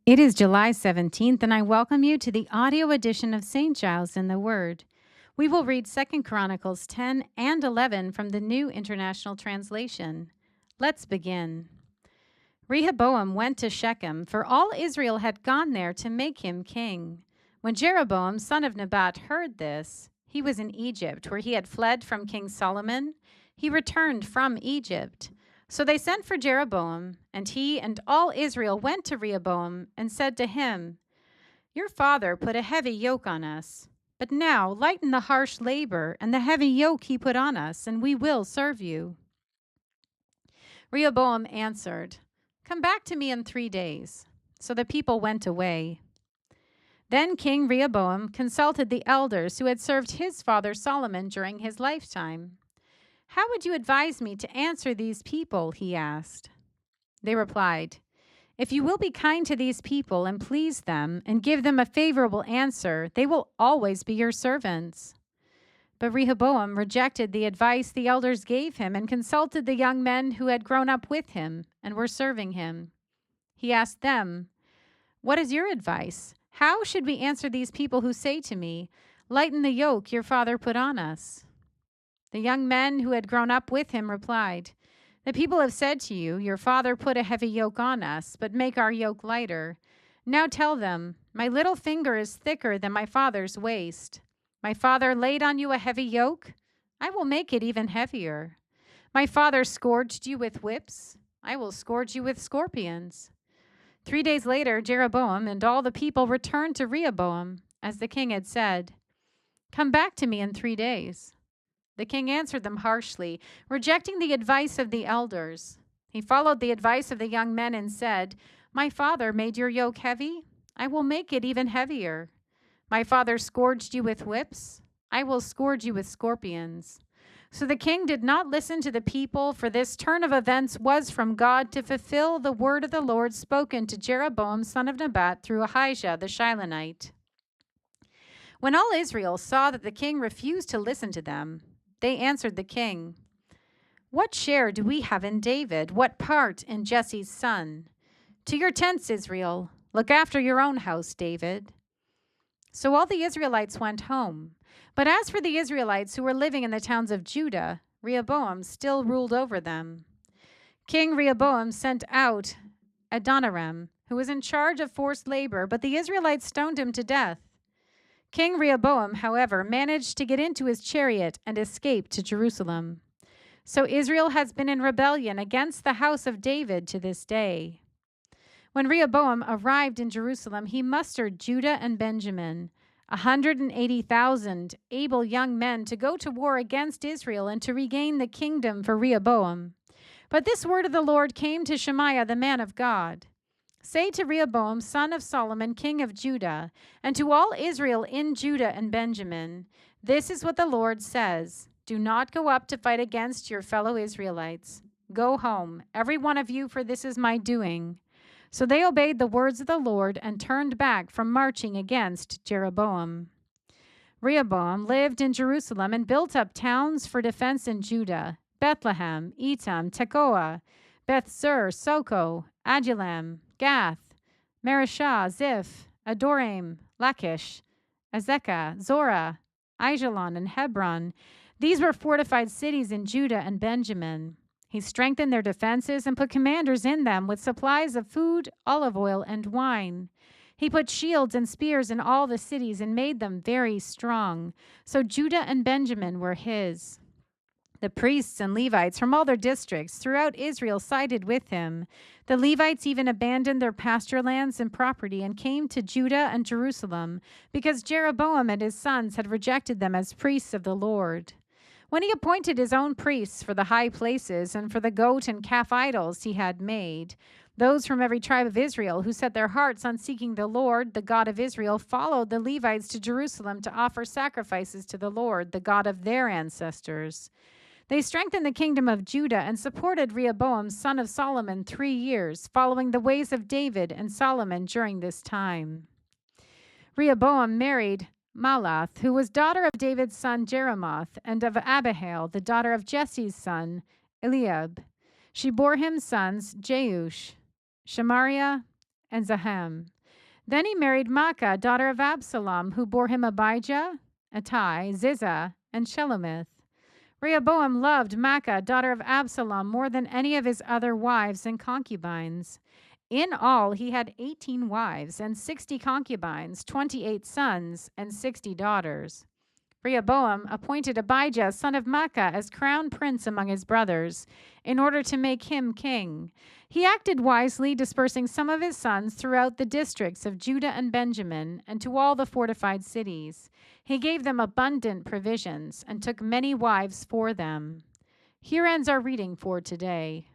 It is July 17th, and I welcome you to the audio edition of St. Giles in the Word. We will read 2 Chronicles 10 and 11 from the New International Translation. Let's begin. Rehoboam went to Shechem, for all Israel had gone there to make him king. When Jeroboam, son of Nebat, heard this, he was in Egypt, where he had fled from King Solomon. He returned from Egypt. So they sent for Jeroboam, and he and all Israel went to Rehoboam and said to him, "Your father put a heavy yoke on us, but now lighten the harsh labor and the heavy yoke he put on us, and we will serve you." Rehoboam answered, "Come back to me in 3 days." So the people went away. Then King Rehoboam consulted the elders who had served his father Solomon during his lifetime. "How would you advise me to answer these people?" he asked. They replied, "If you will be kind to these people and please them and give them a favorable answer, they will always be your servants." But Rehoboam rejected the advice the elders gave him and consulted the young men who had grown up with him and were serving him. He asked them, "What is your advice? How should we answer these people who say to me, 'Lighten the yoke your father put on us'?" The young men who had grown up with him replied, "The people have said to you, 'Your father put a heavy yoke on us, but make our yoke lighter.' Now tell them, 'My little finger is thicker than my father's waist. My father laid on you a heavy yoke. I will make it even heavier. My father scourged you with whips. I will scourge you with scorpions." 3 days later, Jeroboam and all the people returned to Rehoboam, as the king had said. "Come back to me in 3 days." The king answered them harshly, rejecting the advice of the elders. He followed the advice of the young men and said, "My father made your yoke heavy. I will make it even heavier. My father scourged you with whips. I will scourge you with scorpions." So the king did not listen to the people, for this turn of events was from God to fulfill the word of the Lord spoken to Jeroboam, son of Nebat, through Ahijah the Shilonite. When all Israel saw that the king refused to listen to them, they answered the king, "What share do we have in David? What part in Jesse's son? To your tents, Israel. Look after your own house, David." So all the Israelites went home. But as for the Israelites who were living in the towns of Judah, Rehoboam still ruled over them. King Rehoboam sent out Adoniram, who was in charge of forced labor, but the Israelites stoned him to death. King Rehoboam, however, managed to get into his chariot and escape to Jerusalem. So Israel has been in rebellion against the house of David to this day. When Rehoboam arrived in Jerusalem, he mustered Judah and Benjamin, 180,000 able young men, to go to war against Israel and to regain the kingdom for Rehoboam. But this word of the Lord came to Shemaiah, the man of God. "Say to Rehoboam, son of Solomon, king of Judah, and to all Israel in Judah and Benjamin, this is what the Lord says. Do not go up to fight against your fellow Israelites. Go home, every one of you, for this is my doing." So they obeyed the words of the Lord and turned back from marching against Jeroboam. Rehoboam lived in Jerusalem and built up towns for defense in Judah: Bethlehem, Etam, Tekoa, Beth-zur, Soko, Adullam, Gath, Mareshah, Ziph, Adoraim, Lachish, Azekah, Zorah, Aijalon, and Hebron. These were fortified cities in Judah and Benjamin. He strengthened their defenses and put commanders in them with supplies of food, olive oil, and wine. He put shields and spears in all the cities and made them very strong. So Judah and Benjamin were his. The priests and Levites from all their districts throughout Israel sided with him. The Levites even abandoned their pasture lands and property and came to Judah and Jerusalem, because Jeroboam and his sons had rejected them as priests of the Lord. When he appointed his own priests for the high places and for the goat and calf idols he had made, those from every tribe of Israel who set their hearts on seeking the Lord, the God of Israel, followed the Levites to Jerusalem to offer sacrifices to the Lord, the God of their ancestors. They strengthened the kingdom of Judah and supported Rehoboam, son of Solomon, 3 years, following the ways of David and Solomon during this time. Rehoboam married Mahalath, who was daughter of David's son Jeremoth, and of Abihail, the daughter of Jesse's son Eliab. She bore him sons Jeush, Shemariah, and Zaham. Then he married Maacah, daughter of Absalom, who bore him Abijah, Attai, Ziza, and Shelomith. Rehoboam loved Maacah, daughter of Absalom, more than any of his other wives and concubines. In all, he had 18 wives and 60 concubines, 28 sons, and 60 daughters. Rehoboam appointed Abijah, son of Maacah, as crown prince among his brothers, in order to make him king. He acted wisely, dispersing some of his sons throughout the districts of Judah and Benjamin, and to all the fortified cities. He gave them abundant provisions, and took many wives for them. Here ends our reading for today.